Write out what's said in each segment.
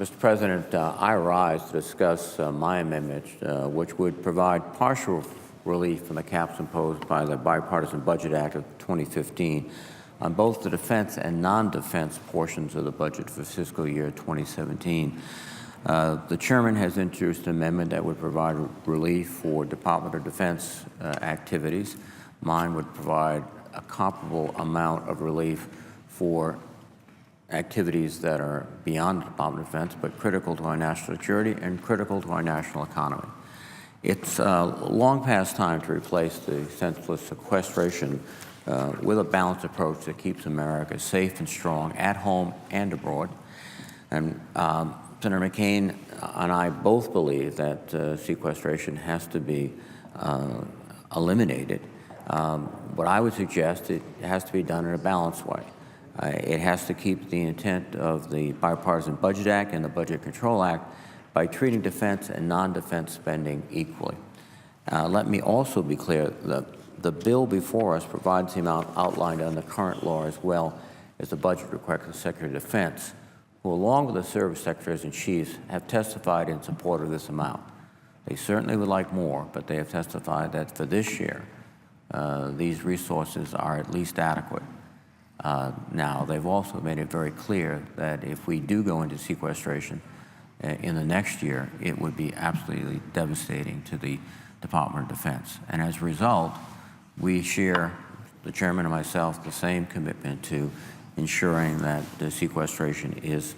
Mr. President, I rise to discuss my amendment, which would provide partial relief from the caps imposed by the Bipartisan Budget Act of 2015 on both the defense and non-defense portions of the budget for fiscal year 2017. The chairman has introduced an amendment that would provide relief for Department of Defense activities. Mine would provide a comparable amount of relief for activities that are beyond the Department of Defense, but critical to our national security and critical to our national economy. It's long past time to replace the senseless sequestration with a balanced approach that keeps America safe and strong at home and abroad. And Senator McCain and I both believe that sequestration has to be eliminated. What I would suggest, it has to be done in a balanced way. It has to keep the intent of the Bipartisan Budget Act and the Budget Control Act by treating defense and non-defense spending equally. Let me also be clear that the bill before us provides the amount outlined under the current law as well as the budget request of the Secretary of Defense, who along with the service secretaries and chiefs have testified in support of this amount. They certainly would like more, but they have testified that for this year, these resources are at least adequate. Now, they've also made it very clear that if we do go into sequestration in the next year, it would be absolutely devastating to the Department of Defense. And as a result, we share, the chairman and myself, the same commitment to ensuring that the sequestration is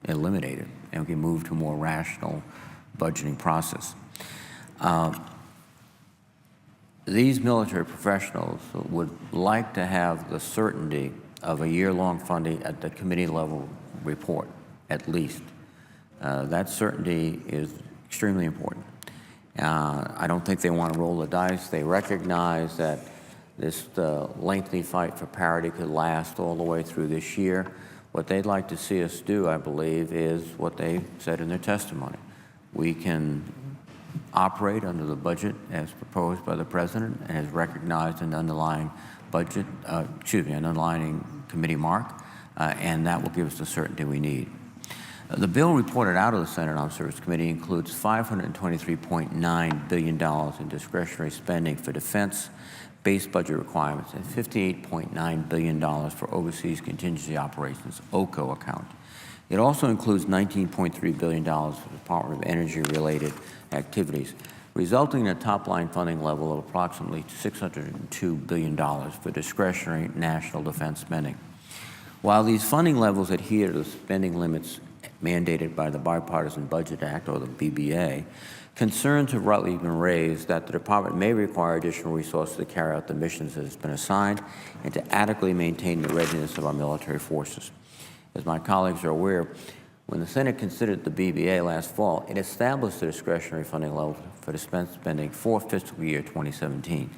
eliminated and we can move to a more rational budgeting process. These military professionals would like to have the certainty of a year-long funding at the committee level report, at least. That certainty is extremely important. I don't think they want to roll the dice. They recognize that this lengthy fight for parity could last all the way through this year. What they'd like to see us do, I believe, is what they said in their testimony. We can operate under the budget as proposed by the President and as recognized in the underlying budget, an underlying committee mark, and that will give us the certainty we need. The bill reported out of the Senate Armed Services Committee includes $523.9 billion in discretionary spending for defense base budget requirements and $58.9 billion for overseas contingency operations, OCO account. It also includes $19.3 billion for the Department of Energy-related activities, resulting in a top-line funding level of approximately $602 billion for discretionary national defense spending. While these funding levels adhere to the spending limits mandated by the Bipartisan Budget Act, or the BBA, concerns have rightly been raised that the department may require additional resources to carry out the missions that has been assigned and to adequately maintain the readiness of our military forces. As my colleagues are aware, when the Senate considered the BBA last fall, it established the discretionary funding level for defense spending for fiscal year 2017.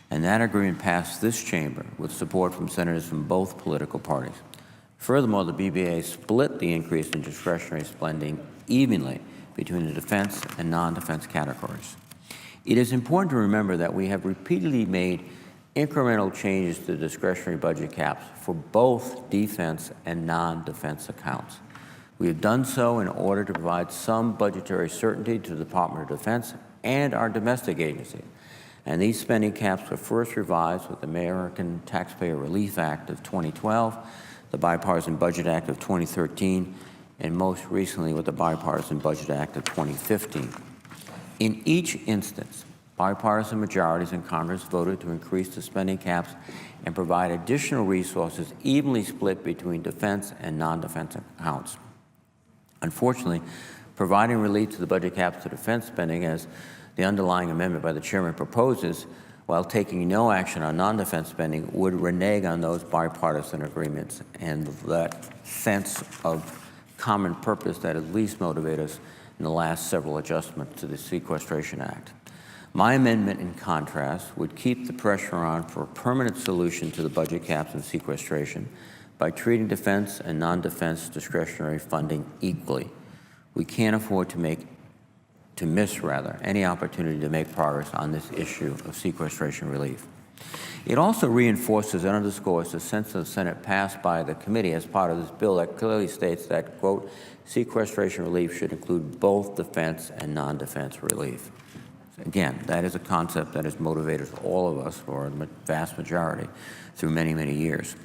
And that agreement passed this chamber with support from senators from both political parties. Furthermore, the BBA split the increase in discretionary spending evenly between the defense and non-defense categories. It is important to remember that we have repeatedly made incremental changes to the discretionary budget caps for both defense and non-defense accounts. We have done so in order to provide some budgetary certainty to the Department of Defense and our domestic agencies. And these spending caps were first revised with the American Taxpayer Relief Act of 2012, the Bipartisan Budget Act of 2013, and most recently with the Bipartisan Budget Act of 2015. In each instance, bipartisan majorities in Congress voted to increase the spending caps and provide additional resources evenly split between defense and non-defense accounts. Unfortunately, providing relief to the budget caps to defense spending, as the underlying amendment by the chairman proposes, while taking no action on non-defense spending, would renege on those bipartisan agreements and that sense of common purpose that at least motivated us in the last several adjustments to the Sequestration Act. My amendment, in contrast, would keep the pressure on for a permanent solution to the budget caps and sequestration by treating defense and non-defense discretionary funding equally. We can't afford to miss any opportunity to make progress on this issue of sequestration relief. It also reinforces and underscores the sense of the Senate passed by the committee as part of this bill that clearly states that, quote, sequestration relief should include both defense and non-defense relief. Again, that is a concept that has motivated all of us, or the vast majority, through many, many years.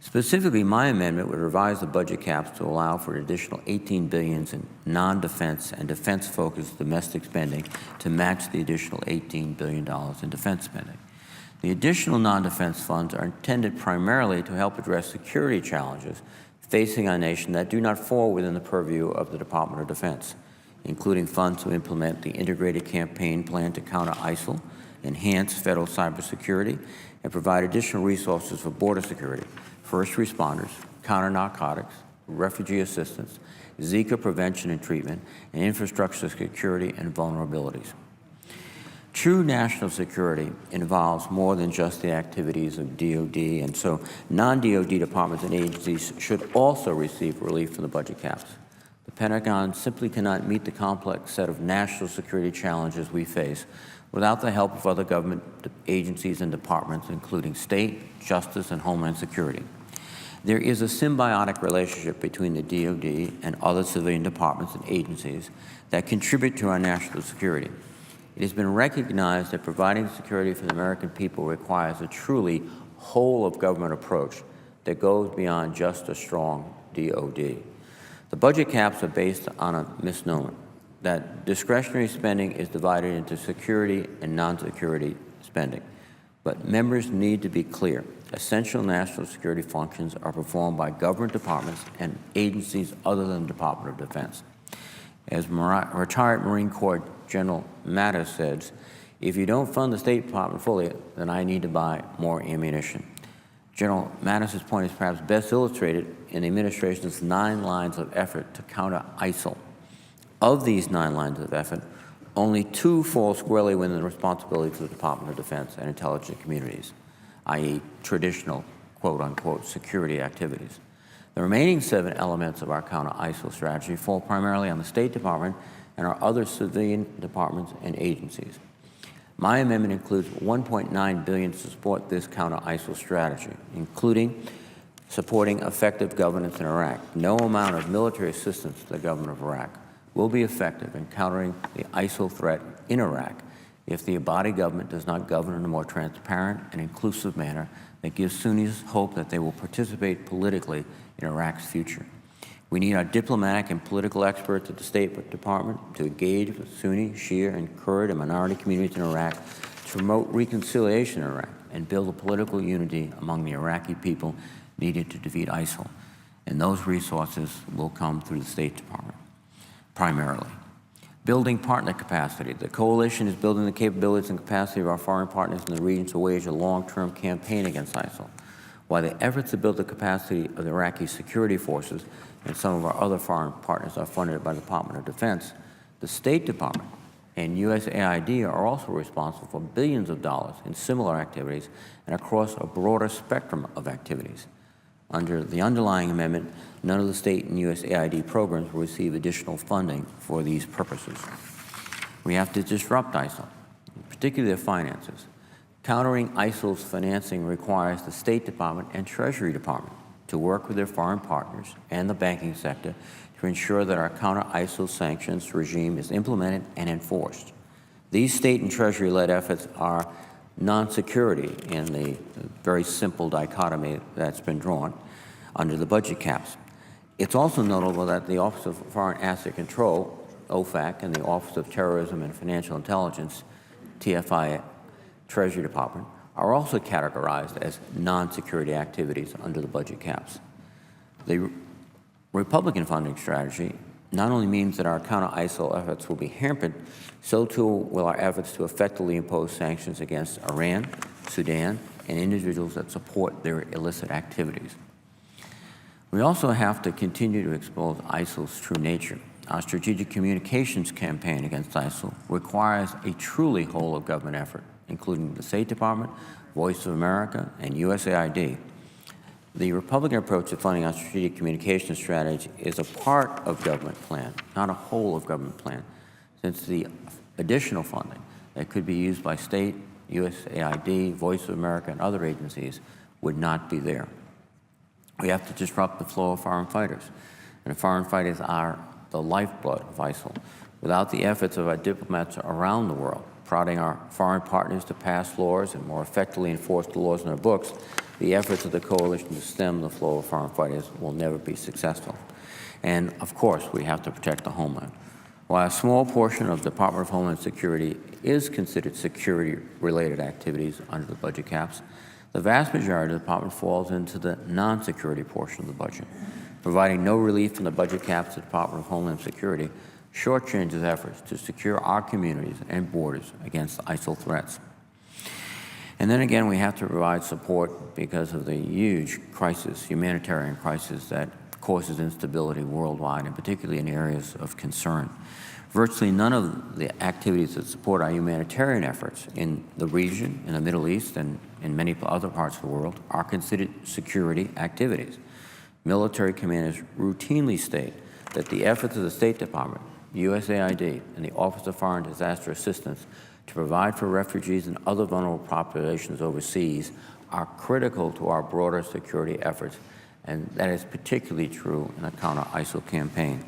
Specifically, my amendment would revise the budget caps to allow for an additional $18 billion in non-defense and defense-focused domestic spending to match the additional $18 billion in defense spending. The additional non-defense funds are intended primarily to help address security challenges facing our nation that do not fall within the purview of the Department of Defense, including funds to implement the Integrated Campaign Plan to counter ISIL, enhance federal cybersecurity, and provide additional resources for border security, first responders, counter-narcotics, refugee assistance, Zika prevention and treatment, and infrastructure security and vulnerabilities. True national security involves more than just the activities of DOD, and so non-DOD departments and agencies should also receive relief from the budget caps. The Pentagon simply cannot meet the complex set of national security challenges we face without the help of other government agencies and departments, including state, justice, and homeland security. There is a symbiotic relationship between the DOD and other civilian departments and agencies that contribute to our national security. It has been recognized that providing security for the American people requires a truly whole-of-government approach that goes beyond just a strong DOD. The budget caps are based on a misnomer that discretionary spending is divided into security and non-security spending. But members need to be clear. Essential national security functions are performed by government departments and agencies other than the Department of Defense. As retired Marine Corps General Mattis says, if you don't fund the State Department fully, then I need to buy more ammunition. General Mattis's point is perhaps best illustrated in the administration's 9 lines of effort to counter ISIL. Of these 9 lines of effort, only 2 fall squarely within the responsibilities of the Department of Defense and intelligence communities, i.e. traditional, quote-unquote, security activities. The remaining 7 elements of our counter-ISIL strategy fall primarily on the State Department and our other civilian departments and agencies. My amendment includes $1.9 billion to support this counter-ISIL strategy, including supporting effective governance in Iraq. No amount of military assistance to the government of Iraq will be effective in countering the ISIL threat in Iraq if the Abadi government does not govern in a more transparent and inclusive manner that gives Sunnis hope that they will participate politically in Iraq's future. We need our diplomatic and political experts at the State Department to engage with Sunni, Shia, and Kurd and minority communities in Iraq to promote reconciliation in Iraq and build a political unity among the Iraqi people needed to defeat ISIL. And those resources will come through the State Department, primarily. Building partner capacity. The coalition is building the capabilities and capacity of our foreign partners in the region to wage a long-term campaign against ISIL. While the efforts to build the capacity of the Iraqi security forces and some of our other foreign partners are funded by the Department of Defense, the State Department and USAID are also responsible for billions of dollars in similar activities and across a broader spectrum of activities. Under the underlying amendment, none of the state and USAID programs will receive additional funding for these purposes. We have to disrupt ISIL, particularly their finances. Countering ISIL's financing requires the State Department and Treasury Department to work with their foreign partners and the banking sector to ensure that our counter-ISIL sanctions regime is implemented and enforced. These state and Treasury-led efforts are non-security in the very simple dichotomy that's been drawn under the budget caps. It's also notable that the Office of Foreign Asset Control, OFAC, and the Office of Terrorism and Financial Intelligence, TFI, Treasury Department, are also categorized as non-security activities under the budget caps. The Republican funding strategy not only means that our counter-ISIL efforts will be hampered, so too will our efforts to effectively impose sanctions against Iran, Sudan, and individuals that support their illicit activities. We also have to continue to expose ISIL's true nature. Our strategic communications campaign against ISIL requires a truly whole-of-government effort, including the State Department, Voice of America, and USAID. The Republican approach to funding our strategic communications strategy is a part of government plan, not a whole of government plan, since the additional funding that could be used by state USAID, Voice of America, and other agencies would not be there. We have to disrupt the flow of foreign fighters. And foreign fighters are the lifeblood of ISIL. Without the efforts of our diplomats around the world, prodding our foreign partners to pass laws and more effectively enforce the laws in their books, the efforts of the coalition to stem the flow of foreign fighters will never be successful. And of course, we have to protect the homeland. While a small portion of the Department of Homeland Security is considered security-related activities under the budget caps, the vast majority of the department falls into the non-security portion of the budget. Providing no relief from the budget caps, the Department of Homeland Security shortchanges efforts to secure our communities and borders against ISIL threats. And then again, we have to provide support because of the huge crisis, humanitarian crisis that causes instability worldwide, and particularly in areas of concern. Virtually none of the activities that support our humanitarian efforts in the region, in the Middle East, and in many other parts of the world are considered security activities. Military commanders routinely state that the efforts of the State Department, USAID, and the Office of Foreign Disaster Assistance to provide for refugees and other vulnerable populations overseas are critical to our broader security efforts, and that is particularly true in the counter-ISIL campaign.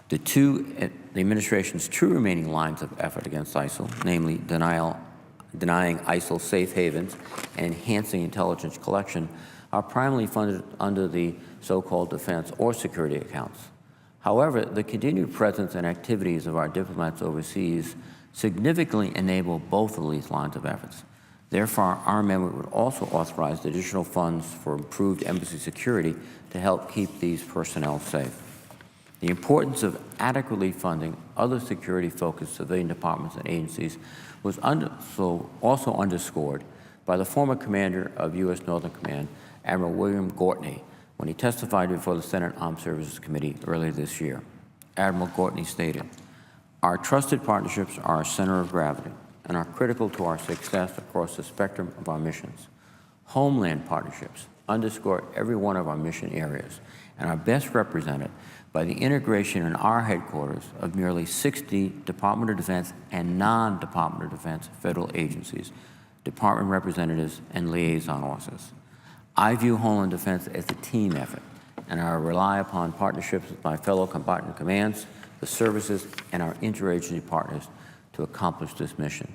The administration's two remaining lines of effort against ISIL, namely denying ISIL safe havens and enhancing intelligence collection, are primarily funded under the so-called defense or security accounts. However, the continued presence and activities of our diplomats overseas significantly enable both of these lines of efforts. Therefore, our amendment would also authorize additional funds for improved embassy security to help keep these personnel safe. The importance of adequately funding other security-focused civilian departments and agencies was also underscored by the former commander of U.S. Northern Command, Admiral William Gortney, when he testified before the Senate Armed Services Committee earlier this year. Admiral Gortney stated, "Our trusted partnerships are our center of gravity and are critical to our success across the spectrum of our missions. Homeland partnerships underscore every one of our mission areas and are best represented by the integration in our headquarters of nearly 60 Department of Defense and non-Department of Defense federal agencies, department representatives, and liaison officers. I view Homeland Defense as a team effort, and I rely upon partnerships with my fellow combatant commands, the services, and our interagency partners to accomplish this mission."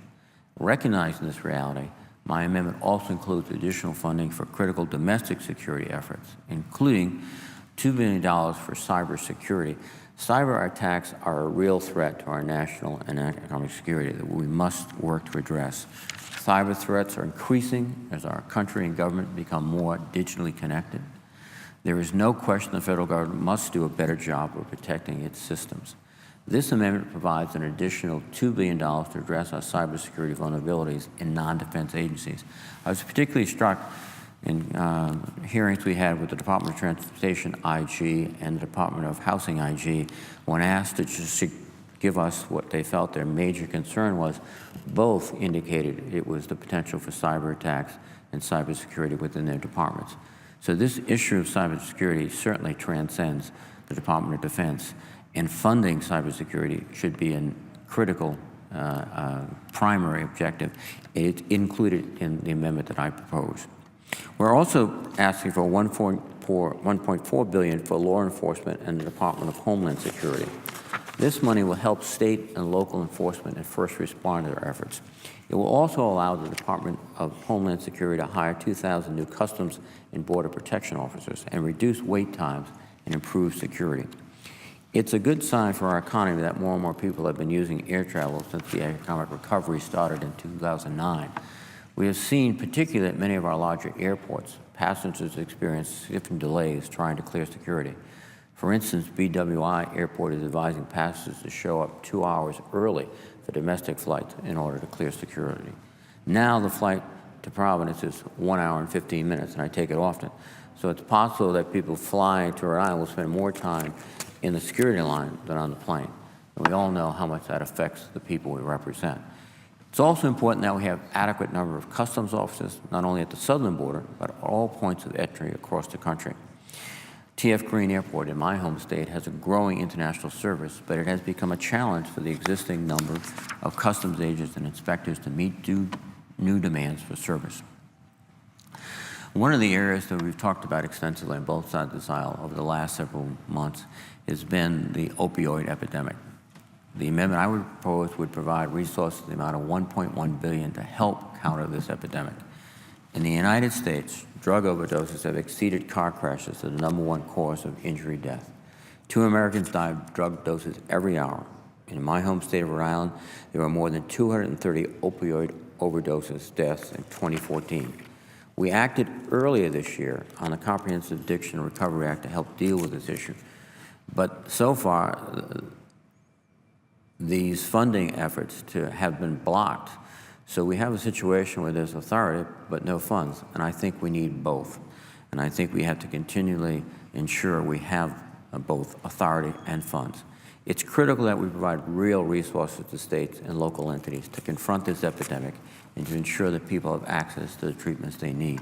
Recognizing this reality, my amendment also includes additional funding for critical domestic security efforts, including $2 billion for cybersecurity. Cyber attacks are a real threat to our national and economic security that we must work to address. Cyber threats are increasing as our country and government become more digitally connected. There is no question the federal government must do a better job of protecting its systems. This amendment provides an additional $2 billion to address our cybersecurity vulnerabilities in non-defense agencies. I was particularly struck in hearings we had with the Department of Transportation IG and the Department of Housing IG when asked to just give us what they felt their major concern was. Both indicated it was the potential for cyber attacks and cybersecurity within their departments. So this issue of cybersecurity certainly transcends the Department of Defense, and funding cybersecurity should be a critical primary objective. It's included in the amendment that I proposed. We're also asking for $1.4 billion for law enforcement and the Department of Homeland Security. This money will help state and local enforcement and first responder efforts. It will also allow the Department of Homeland Security to hire 2,000 new Customs and Border Protection officers and reduce wait times and improve security. It's a good sign for our economy that more and more people have been using air travel since the economic recovery started in 2009. We have seen, particularly at many of our larger airports, passengers experience significant delays trying to clear security. For instance, BWI Airport is advising passengers to show up 2 hours early for domestic flights in order to clear security. Now the flight to Providence is 1 hour and 15 minutes, and I take it often. So it's possible that people flying to Rhode Island will spend more time in the security line than on the plane. And we all know how much that affects the people we represent. It's also important that we have adequate number of customs officers, not only at the southern border, but at all points of entry across the country. T.F. Green Airport in my home state has a growing international service, but it has become a challenge for the existing number of customs agents and inspectors to meet new demands for service. One of the areas that we've talked about extensively on both sides of the aisle over the last several months has been the opioid epidemic. The amendment I would propose would provide resources in the amount of $1.1 billion to help counter this epidemic. In the United States, drug overdoses have exceeded car crashes as the #1 cause of injury death. 2 Americans die of drug doses every hour. In my home state of Rhode Island, there were more than 230 opioid overdoses deaths in 2014. We acted earlier this year on the Comprehensive Addiction Recovery Act to help deal with this issue. But so far, these funding efforts have been blocked. So we have a situation where there's authority but no funds, and I think we need both. And I think we have to continually ensure we have both authority and funds. It's critical that we provide real resources to states and local entities to confront this epidemic and to ensure that people have access to the treatments they need.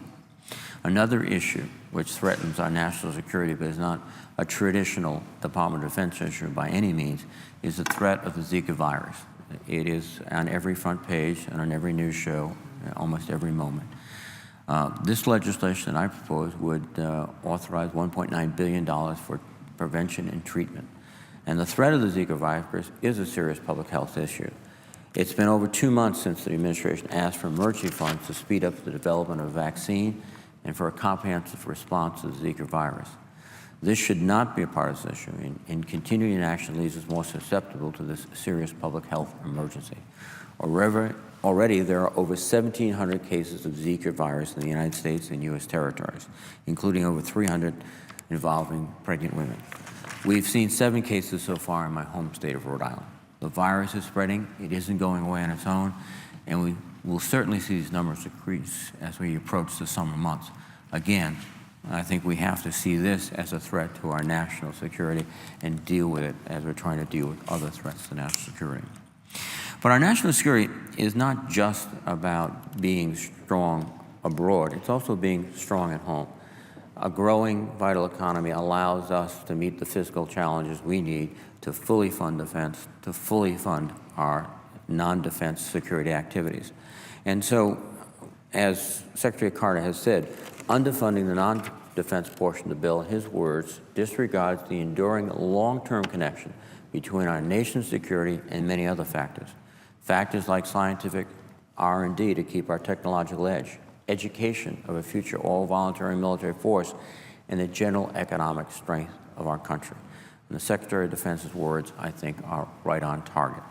Another issue which threatens our national security but is not a traditional Department of Defense issue by any means is the threat of the Zika virus. It is on every front page and on every news show almost every moment. This legislation that I propose would authorize $1.9 billion for prevention and treatment. And the threat of the Zika virus is a serious public health issue. It's been over 2 months since the administration asked for emergency funds to speed up the development of a vaccine and for a comprehensive response to the Zika virus. This should not be a partisan issue, and continuing inaction leaves us more susceptible to this serious public health emergency. Already there are over 1,700 cases of Zika virus in the United States and U.S. territories, including over 300 involving pregnant women. We've seen 7 cases so far in my home state of Rhode Island. The virus is spreading, it isn't going away on its own, and we will certainly see these numbers decrease as we approach the summer months. Again, I think we have to see this as a threat to our national security and deal with it as we're trying to deal with other threats to national security. But our national security is not just about being strong abroad, it's also being strong at home. A growing, vital economy allows us to meet the fiscal challenges we need to fully fund defense, to fully fund our non-defense security activities. And so, as Secretary Carter has said, underfunding the non-defense portion of the bill, in his words, disregards the enduring long-term connection between our nation's security and many other factors. Factors like scientific R&D to keep our technological edge, education of a future all-voluntary military force, and the general economic strength of our country. And the Secretary of Defense's words, I think, are right on target.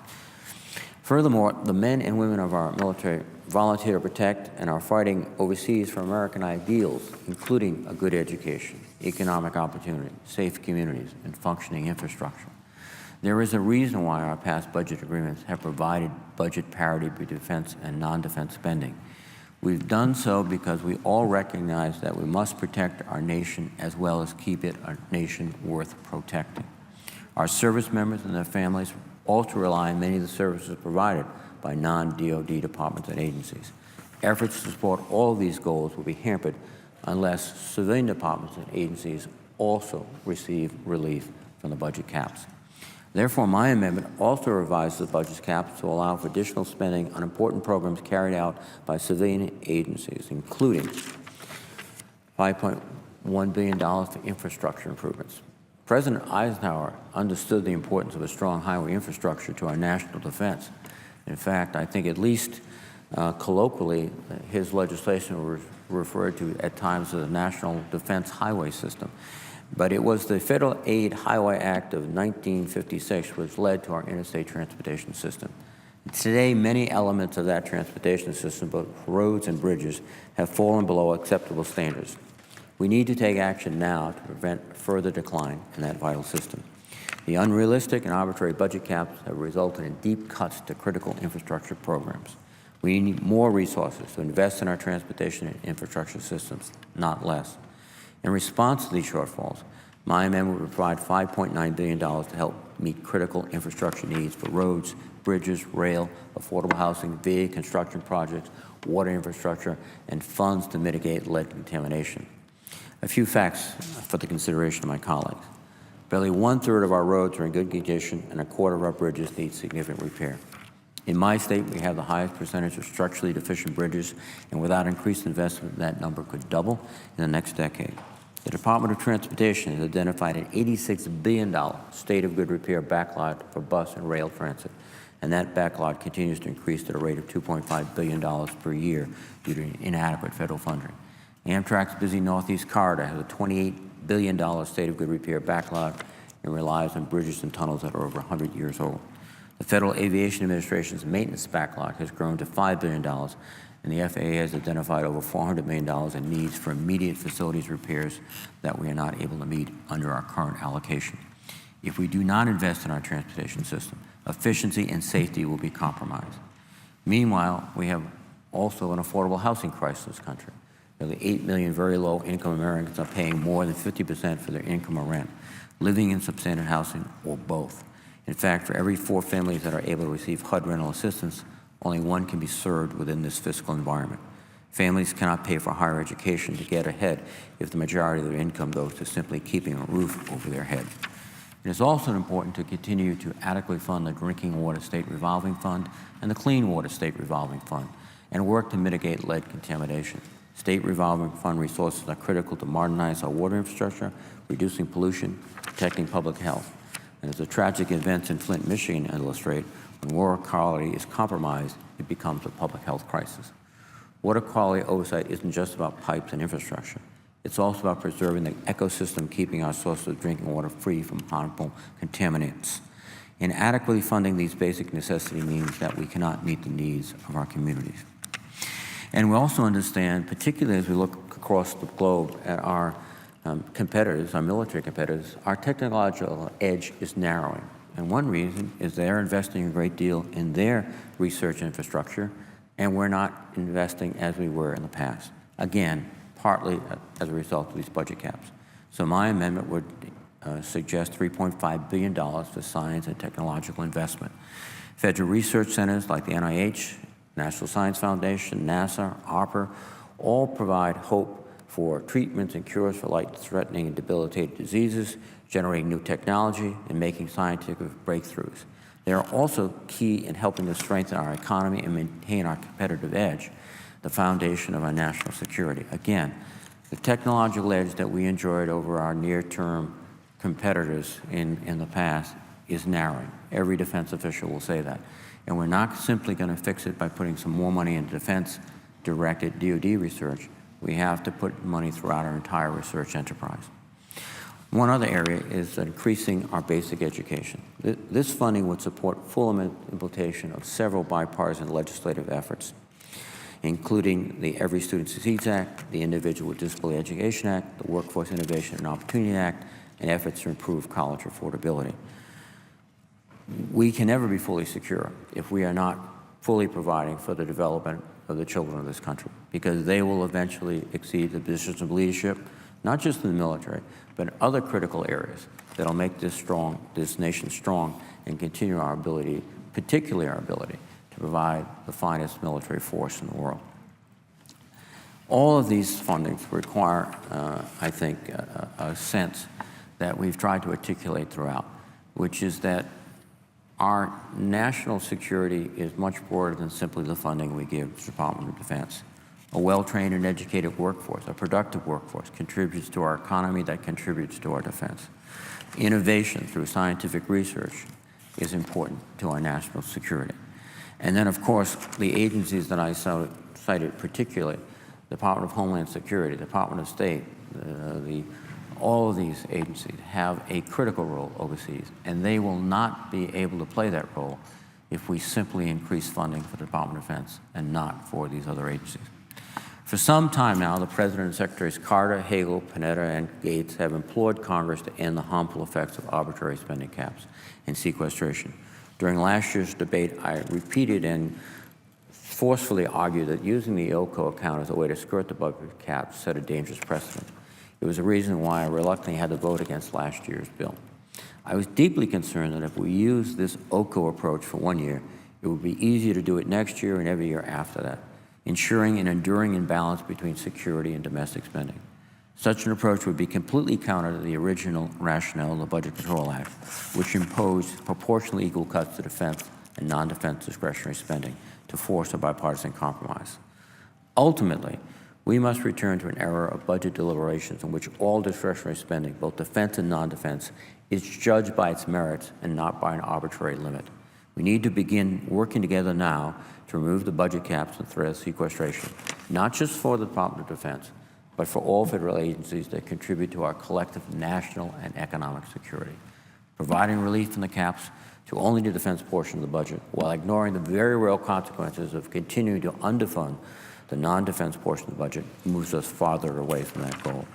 Furthermore, the men and women of our military volunteer to protect and are fighting overseas for American ideals, including a good education, economic opportunity, safe communities, and functioning infrastructure. There is a reason why our past budget agreements have provided budget parity between defense and non-defense spending. We've done so because we all recognize that we must protect our nation as well as keep it a nation worth protecting. Our service members and their families also rely on many of the services provided by non-DoD departments and agencies. Efforts to support all of these goals will be hampered unless civilian departments and agencies also receive relief from the budget caps. Therefore, my amendment also revises the budget caps to allow for additional spending on important programs carried out by civilian agencies, including $5.1 billion for infrastructure improvements. President Eisenhower understood the importance of a strong highway infrastructure to our national defense. In fact, I think at least colloquially, his legislation was referred to at times as the National Defense Highway System. But it was the Federal Aid Highway Act of 1956 which led to our interstate transportation system. Today, many elements of that transportation system, both roads and bridges, have fallen below acceptable standards. We need to take action now to prevent further decline in that vital system. The unrealistic and arbitrary budget caps have resulted in deep cuts to critical infrastructure programs. We need more resources to invest in our transportation and infrastructure systems, not less. In response to these shortfalls, my amendment would provide $5.9 billion to help meet critical infrastructure needs for roads, bridges, rail, affordable housing, VA construction projects, water infrastructure, and funds to mitigate lead contamination. A few facts for the consideration of my colleagues. Barely 1/3 of our roads are in good condition, and 1/4 of our bridges need significant repair. In my state, we have the highest percentage of structurally deficient bridges, and without increased investment, that number could double in the next decade. The Department of Transportation has identified an $86 billion state of good repair backlog for bus and rail transit, and that backlog continues to increase at a rate of $2.5 billion per year due to inadequate federal funding. Amtrak's busy Northeast Corridor has a $28 billion state of good repair backlog and relies on bridges and tunnels that are over 100 years old. The Federal Aviation Administration's maintenance backlog has grown to $5 billion, and the FAA has identified over $400 million in needs for immediate facilities repairs that we are not able to meet under our current allocation. If we do not invest in our transportation system, efficiency and safety will be compromised. Meanwhile, we have also an affordable housing crisis in this country. Nearly 8 million very low-income Americans are paying more than 50% for their income or rent, living in substandard housing, or both. In fact, for every 4 families that are able to receive HUD rental assistance, only 1 can be served within this fiscal environment. Families cannot pay for higher education to get ahead if the majority of their income goes to simply keeping a roof over their head. It is also important to continue to adequately fund the Drinking Water State Revolving Fund and the Clean Water State Revolving Fund, and work to mitigate lead contamination. State revolving fund resources are critical to modernize our water infrastructure, reducing pollution, protecting public health. And as the tragic events in Flint, Michigan illustrate, when water quality is compromised, it becomes a public health crisis. Water quality oversight isn't just about pipes and infrastructure. It's also about preserving the ecosystem, keeping our sources of drinking water free from harmful contaminants. Inadequately funding these basic necessities means that we cannot meet the needs of our communities. And we also understand, particularly as we look across the globe at our competitors, our military competitors, our technological edge is narrowing. And one reason is they're investing a great deal in their research infrastructure, and we're not investing as we were in the past. Again, partly as a result of these budget caps. So my amendment would suggest $3.5 billion for science and technological investment. Federal research centers like the NIH, National Science Foundation, NASA, ARPA, all provide hope for treatments and cures for life-threatening and debilitating diseases, generating new technology, and making scientific breakthroughs. They are also key in helping to strengthen our economy and maintain our competitive edge, the foundation of our national security. Again, the technological edge that we enjoyed over our near-term competitors in the past is narrowing. Every defense official will say that. And we're not simply going to fix it by putting some more money into defense-directed DoD research. We have to put money throughout our entire research enterprise. One other area is increasing our basic education. This funding would support full implementation of several bipartisan legislative efforts, including the Every Student Succeeds Act, the Individual with Disability Education Act, the Workforce Innovation and Opportunity Act, and efforts to improve college affordability. We can never be fully secure if we are not fully providing for the development of the children of this country, because they will eventually exceed the positions of leadership, not just in the military, but in other critical areas that'll make this nation strong and continue our ability, particularly our ability, to provide the finest military force in the world. All of these fundings require, I think, a sense that we've tried to articulate throughout, which is that our national security is much broader than simply the funding we give the Department of Defense. A well-trained and educated workforce, a productive workforce, contributes to our economy, that contributes to our defense. Innovation through scientific research is important to our national security. And then, of course, the agencies that I cited particularly, the Department of Homeland Security, the Department of State, all of these agencies have a critical role overseas, and they will not be able to play that role if we simply increase funding for the Department of Defense and not for these other agencies. For some time now, the President and Secretaries Carter, Hagel, Panetta, and Gates have implored Congress to end the harmful effects of arbitrary spending caps and sequestration. During last year's debate, I repeated and forcefully argued that using the OCO account as a way to skirt the budget caps set a dangerous precedent. It was a reason why I reluctantly had to vote against last year's bill. I was deeply concerned that if we use this OCO approach for 1 year, it would be easier to do it next year and every year after that, ensuring an enduring imbalance between security and domestic spending. Such an approach would be completely counter to the original rationale of the Budget Control Act, which imposed proportionally equal cuts to defense and non-defense discretionary spending to force a bipartisan compromise. Ultimately, we must return to an era of budget deliberations in which all discretionary spending, both defense and non-defense, is judged by its merits and not by an arbitrary limit. We need to begin working together now to remove the budget caps and threat of sequestration, not just for the Department of Defense, but for all federal agencies that contribute to our collective national and economic security. Providing relief from the caps to only the defense portion of the budget, while ignoring the very real consequences of continuing to underfund the non-defense portion of the budget, moves us farther away from that goal.